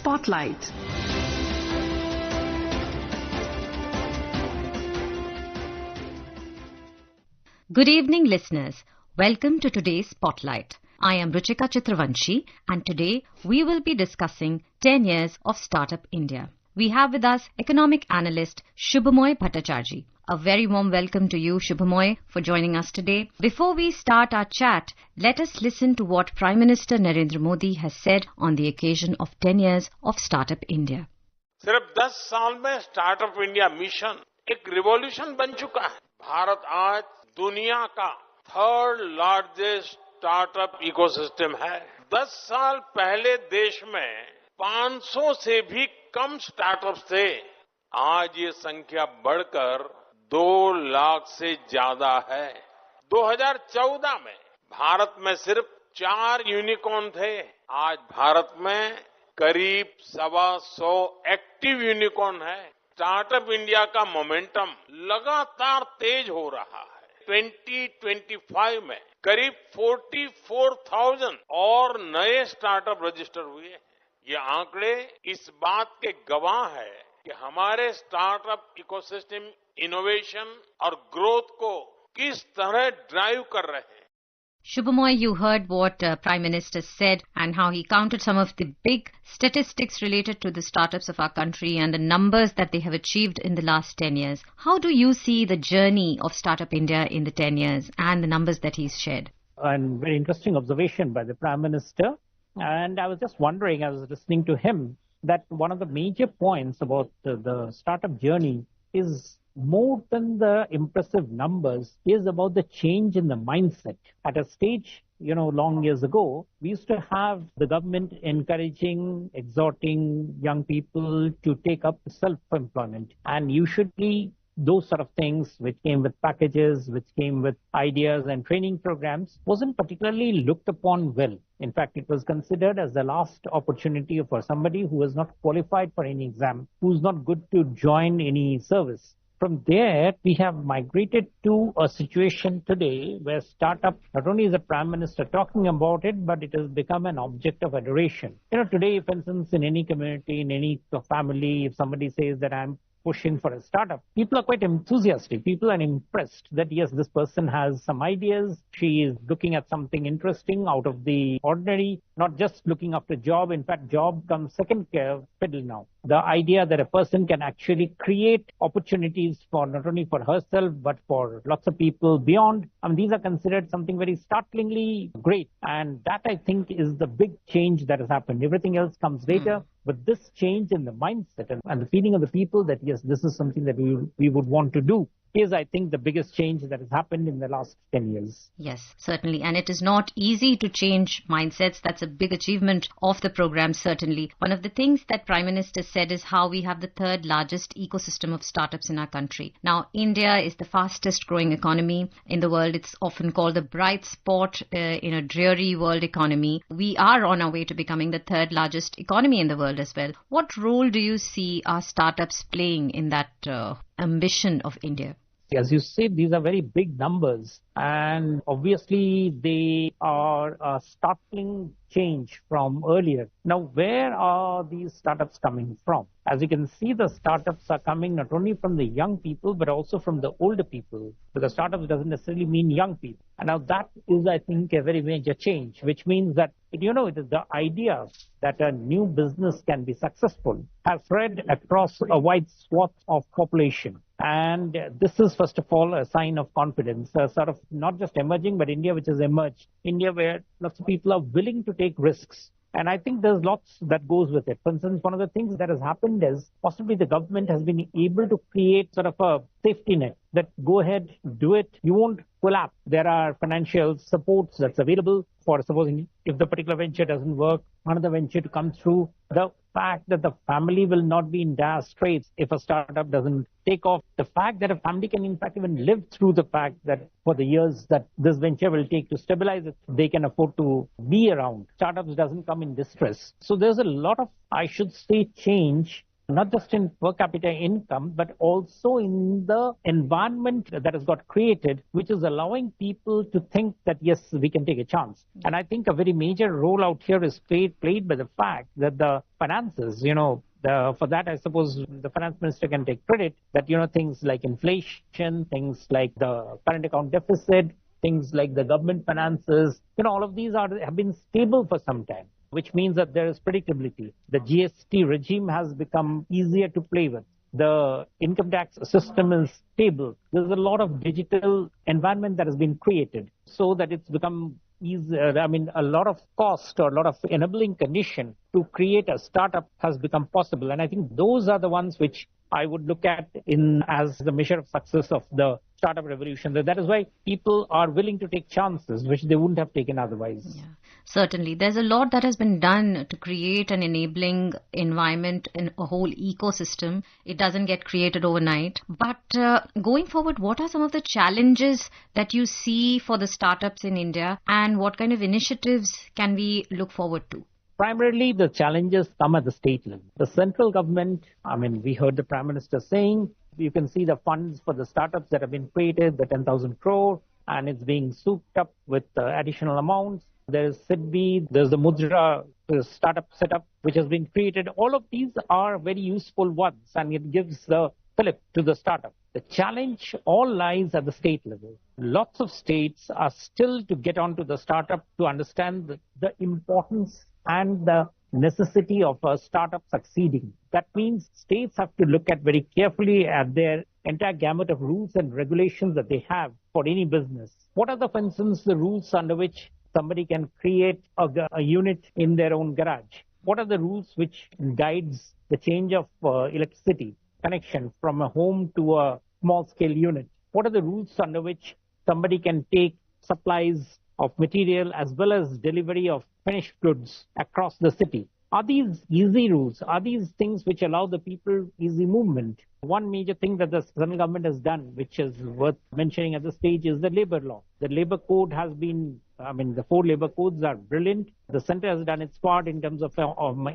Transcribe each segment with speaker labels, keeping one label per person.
Speaker 1: Spotlight.
Speaker 2: Good evening, listeners. Welcome to today's Spotlight. I am Ruchika Chitravanshi, and today we will be discussing 10 years of Startup India. We have with us economic analyst Subhmoy Bhattacharjee. A very warm welcome to you, Subhmoy, for joining us today. Before we start our chat, let us listen to what Prime Minister Narendra Modi has said on the occasion of 10 years of Startup India.
Speaker 3: सिर्फ 10 साल में startup India mission एक revolution बन चुका है. भारत आज दुनिया का थर्ड लार्जेस्ट स्टार्टअप इकोसिस्टम है. 10 साल पहले देश में 500 से भी कम स्टार्टअप्स थे. आज ये संख्या बढ़कर 2 लाख से ज्यादा है. 2014 में भारत में सिर्फ 4 यूनिकॉर्न थे. आज भारत में करीब 125 एक्टिव यूनिकॉर्न है. स्टार्टअप इंडिया का मोमेंटम लगातार तेज हो रहा है. 2025 में करीब 44,000 और नए स्टार्टअप रजिस्टर हुए हैं. ये आंकड़े इस बात के गवाह है कि हमारे स्टार्टअप इकोसिस्टम इनोवेशन और ग्रोथ को किस तरह ड्राइव कर रहे हैं.
Speaker 2: Subhmoy, you heard what Prime Minister said and how he counted some of the big statistics related to the startups of our country and the numbers that they have achieved in the last 10 years. How do you see the journey of Startup India in the 10 years and the numbers that he's shared?
Speaker 4: And very interesting observation by the Prime Minister. And I was just wondering, I was listening to him, that one of the major points about the startup journey is more than the impressive numbers is about the change in the mindset. At a stage, long years ago, we used to have the government encouraging, exhorting young people to take up self-employment. And usually those sort of things which came with packages, which came with ideas and training programs, wasn't particularly looked upon well. In fact, it was considered as the last opportunity for somebody who was not qualified for any exam, who's not good to join any service. From there, we have migrated to a situation today where startup, not only is the Prime Minister talking about it, but it has become an object of adoration. Today, for instance, in any community, in any family, if somebody says that I'm pushing for a startup, people are quite enthusiastic. People are impressed that, yes, this person has some ideas. She is looking at something interesting out of the ordinary, not just looking after job. In fact, job comes second fiddle now. The idea that a person can actually create opportunities for not only for herself, but for lots of people beyond. These are considered something very startlingly great. And that, I think, is the big change that has happened. Everything else comes later. But this change in the mindset and the feeling of the people that, yes, this is something that we would want to do is, I think, the biggest change that has happened in the last 10 years.
Speaker 2: Yes, certainly. And it is not easy to change mindsets. That's a big achievement of the program, certainly. One of the things that Prime Minister said is how we have the third largest ecosystem of startups in our country. Now, India is the fastest growing economy in the world. It's often called the bright spot in a dreary world economy. We are on our way to becoming the third largest economy in the world as well. What role do you see our startups playing in that ambition of India?
Speaker 4: As you say, these are very big numbers, and obviously they are a startling change from earlier. Now, where are these startups coming from? As you can see, the startups are coming not only from the young people, but also from the older people. Because startups doesn't necessarily mean young people. And now that is, I think, a very major change, which means that, it is the idea that a new business can be successful has spread across a wide swath of population. And this is, first of all, a sign of confidence, sort of not just emerging, but India which has emerged. India where lots of people are willing to take risks. And I think there's lots that goes with it. For instance, one of the things that has happened is possibly the government has been able to create sort of a safety net that go ahead, do it, you won't collapse. There are financial supports that's available for supposing if the particular venture doesn't work, another venture to come through. The fact that the family will not be in dire straits if a startup doesn't take off. The fact that a family can in fact even live through the fact that for the years that this venture will take to stabilize it, they can afford to be around. Startups doesn't come in distress. So there's a lot of, I should say, change not just in per capita income, but also in the environment that has got created, which is allowing people to think that, yes, we can take a chance. And I think a very major role out here is played by the fact that the finances, for that, I suppose the finance minister can take credit that, things like inflation, things like the current account deficit, things like the government finances, all of these have been stable for some time, which means that there is predictability. The GST regime has become easier to play with. The income tax system is stable. There's a lot of digital environment that has been created so that it's become easier. A lot of cost or a lot of enabling condition to create a startup has become possible. And I think those are the ones which I would look at as the measure of success of the startup revolution. That is why people are willing to take chances which they wouldn't have taken otherwise.
Speaker 2: Yeah, certainly. There's a lot that has been done to create an enabling environment in a whole ecosystem. It doesn't get created overnight. But going forward, what are some of the challenges that you see for the startups in India, and what kind of initiatives can we look forward to?
Speaker 4: Primarily, the challenges come at the state level. The central government, we heard the Prime Minister saying, you can see the funds for the startups that have been created, the 10,000 crore, and it's being souped up with additional amounts. There is SIDBI, there's the Mudra startup setup, which has been created. All of these are very useful ones, and it gives the fillip to the startup. The challenge all lies at the state level. Lots of states are still to get onto the startup to understand the importance and the necessity of a startup succeeding. That means states have to look at very carefully at their entire gamut of rules and regulations that they have for any business. What are for instance, the rules under which somebody can create a unit in their own garage? What are the rules which guides the change of electricity connection from a home to a small scale unit? What are the rules under which somebody can take supplies of material as well as delivery of finished goods across the city? Are these easy rules? Are these things which allow the people easy movement? One major thing that the central government has done, which is worth mentioning at this stage, is the labor law. The labor code has been, the 4 labor codes are brilliant. The center has done its part in terms of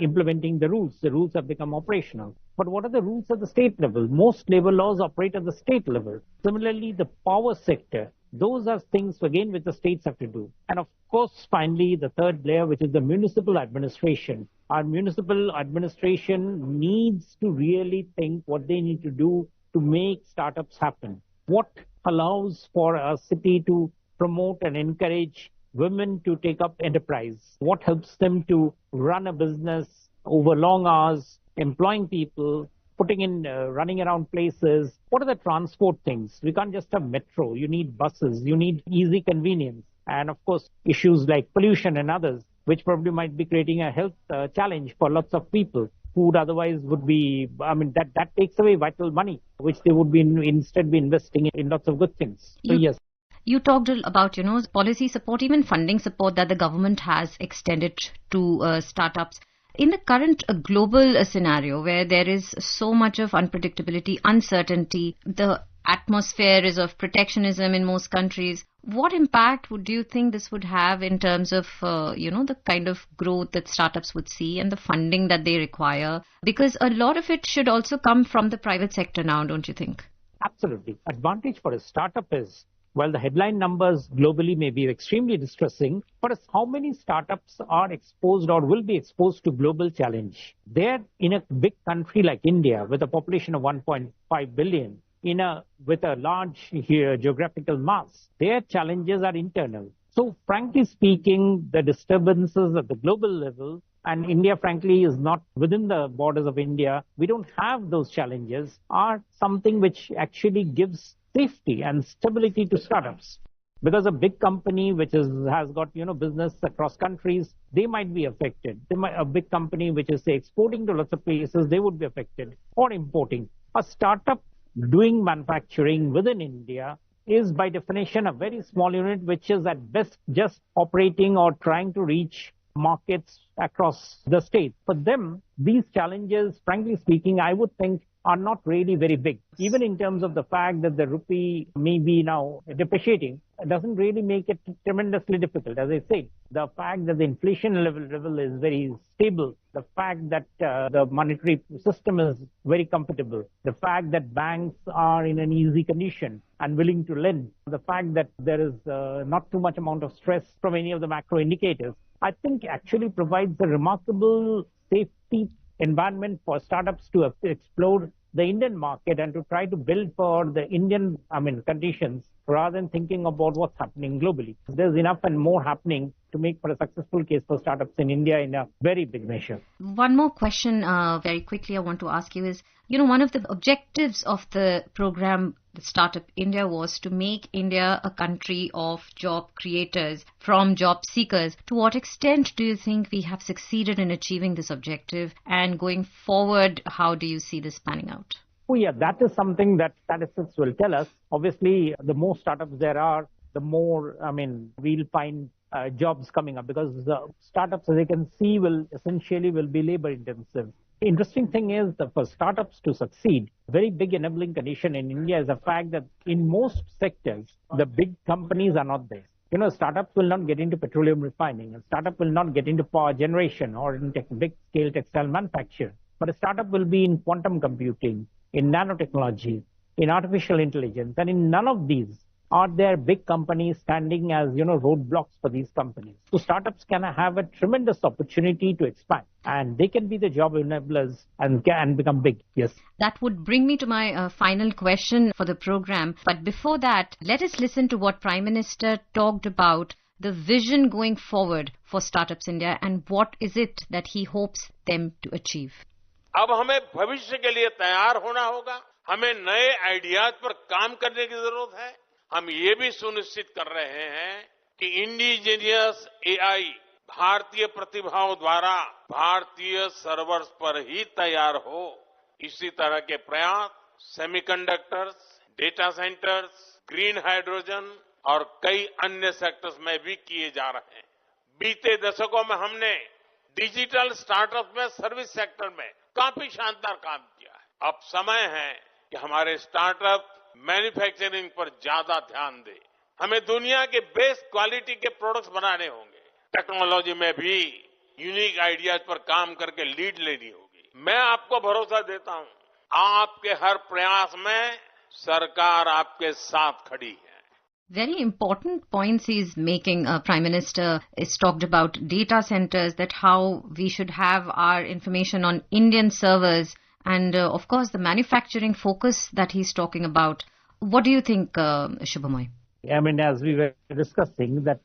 Speaker 4: implementing the rules. The rules have become operational. But what are the rules at the state level? Most labor laws operate at the state level. Similarly, the power sector. Those are things, again, which the states have to do. And of course, finally, the third layer, which is the municipal administration. Our municipal administration needs to really think what they need to do to make startups happen. What allows for a city to promote and encourage women to take up enterprise? What helps them to run a business over long hours, employing people, putting in, running around places? What are the transport things? We can't just have metro. You need buses. You need easy convenience. And of course, issues like pollution and others, which probably might be creating a health challenge for lots of people who would otherwise would be, that takes away vital money, which they would be instead be investing in lots of good things. So yes.
Speaker 2: You talked about, policy support, even funding support that the government has extended to startups. In the current global scenario where there is so much of unpredictability, uncertainty, the atmosphere is of protectionism in most countries, what impact do you think this would have in terms of, the kind of growth that startups would see and the funding that they require? Because a lot of it should also come from the private sector now, don't you think?
Speaker 4: Absolutely. Advantage for a startup is, while the headline numbers globally may be extremely distressing, but how many startups are exposed or will be exposed to global challenge? They're in a big country like India with a population of 1.5 billion, with a large geographical mass. Their challenges are internal. So frankly speaking, the disturbances at the global level, and India frankly is not within the borders of India, we don't have those challenges, are something which actually gives safety and stability to startups. Because a big company which has got business across countries, they might be affected. A big company which is say exporting to lots of places, they would be affected, or importing. A startup doing manufacturing within India is by definition a very small unit which is at best just operating or trying to reach markets across the state. For them, these challenges, frankly speaking, I would think are not really very big. Even in terms of the fact that the rupee may be now depreciating, doesn't really make it tremendously difficult. As I said, the fact that the inflation level is very stable, the fact that the monetary system is very comfortable, the fact that banks are in an easy condition and willing to lend, the fact that there is not too much amount of stress from any of the macro indicators, I think actually provides a remarkable safety environment for startups to explore the Indian market and to try to build for the Indian, conditions rather than thinking about what's happening globally. There's enough and more happening to make for a successful case for startups in India in a very big measure.
Speaker 2: One more question very quickly I want to ask you is, one of the objectives of the program, the Startup India, was to make India a country of job creators from job seekers. To what extent do you think we have succeeded in achieving this objective? And going forward, how do you see this panning out?
Speaker 4: Oh, yeah, that is something that statistics will tell us. Obviously, the more startups there are, the more, we'll find jobs coming up, because the startups, as you can see, will be labor intensive. The interesting thing is that for startups to succeed, a very big enabling condition in India is the fact that in most sectors, the big companies are not there. Startups will not get into petroleum refining, a startup will not get into power generation or in big scale textile manufacture, but a startup will be in quantum computing, in nanotechnology, in artificial intelligence, and in none of these are there big companies standing as, roadblocks for these companies. So startups can have a tremendous opportunity to expand, and they can be the job enablers and can become big. Yes.
Speaker 2: That would bring me to my final question for the program. But before that, let us listen to what Prime Minister talked about the vision going forward for Startups India and what is it that he hopes them to achieve.
Speaker 3: अब हमें भविष्य के लिए तैयार होना होगा, हमें नए आइडियाज पर काम करने की जरूरत है। हम ये भी सुनिश्चित कर रहे हैं कि इंडिजीनियस एआई भारतीय प्रतिभाओं द्वारा भारतीय सर्वर्स पर ही तैयार हो। इसी तरह के प्रयास semiconductors, data centres, green hydrogen और कई अन्य सेक्टर्स में भी किए जा रहे हैं। बीते दशकों में हमने डिजिटल स्टार्टअप में, सर्विस सेक्टर में काफी शानदार काम किया है। अब समय है कि हमारे स्टार्टअप मैन्युफैक्चरिंग पर ज्यादा ध्यान दें। हमें दुनिया के बेस्ट क्वालिटी के प्रोडक्ट्स बनाने होंगे। टेक्नोलॉजी में भी यूनिक आइडियाज पर काम करके लीड लेनी होगी। मैं आपको भरोसा देता हूं, आपके हर प्रयास में सरकार आपके साथ खड़ी है।
Speaker 2: Very important points he's making. Prime Minister is talked about data centers, that how we should have our information on Indian servers, and of course the manufacturing focus that he's talking about. What do you think, Subhmoy?
Speaker 4: As we were discussing that,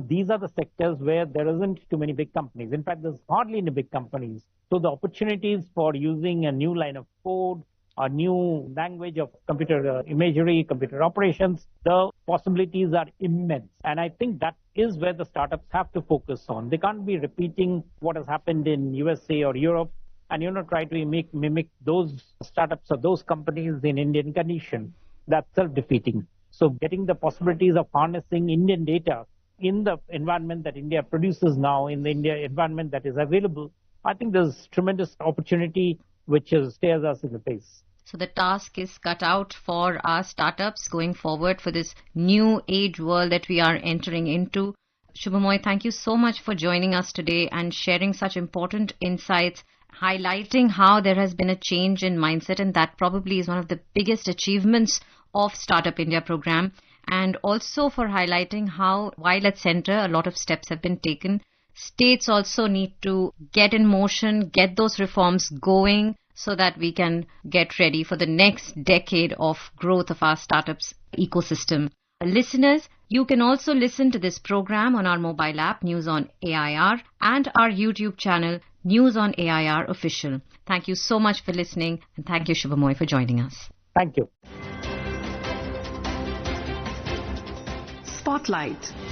Speaker 4: these are the sectors where there isn't too many big companies. In fact, there's hardly any big companies. So the opportunities for using a new line of code, a new language of computer imagery, computer operations, the possibilities are immense. And I think that is where the startups have to focus on. They can't be repeating what has happened in USA or Europe and, try to mimic those startups or those companies in Indian condition. That's self-defeating. So getting the possibilities of harnessing Indian data in the environment that India produces now, in the India environment that is available, I think there's tremendous opportunity which stares us in the face.
Speaker 2: So the task is cut out for our startups going forward for this new age world that we are entering into. Subhmoy, thank you so much for joining us today and sharing such important insights, highlighting how there has been a change in mindset, and that probably is one of the biggest achievements of Startup India program, and also for highlighting how while at center a lot of steps have been taken, states also need to get in motion, get those reforms going so that we can get ready for the next decade of growth of our startups ecosystem. Listeners, you can also listen to this program on our mobile app News on AIR and our YouTube channel News on AIR Official. Thank you so much for listening, and thank you, Subhmoy, for joining us.
Speaker 4: Thank you.
Speaker 1: Spotlight.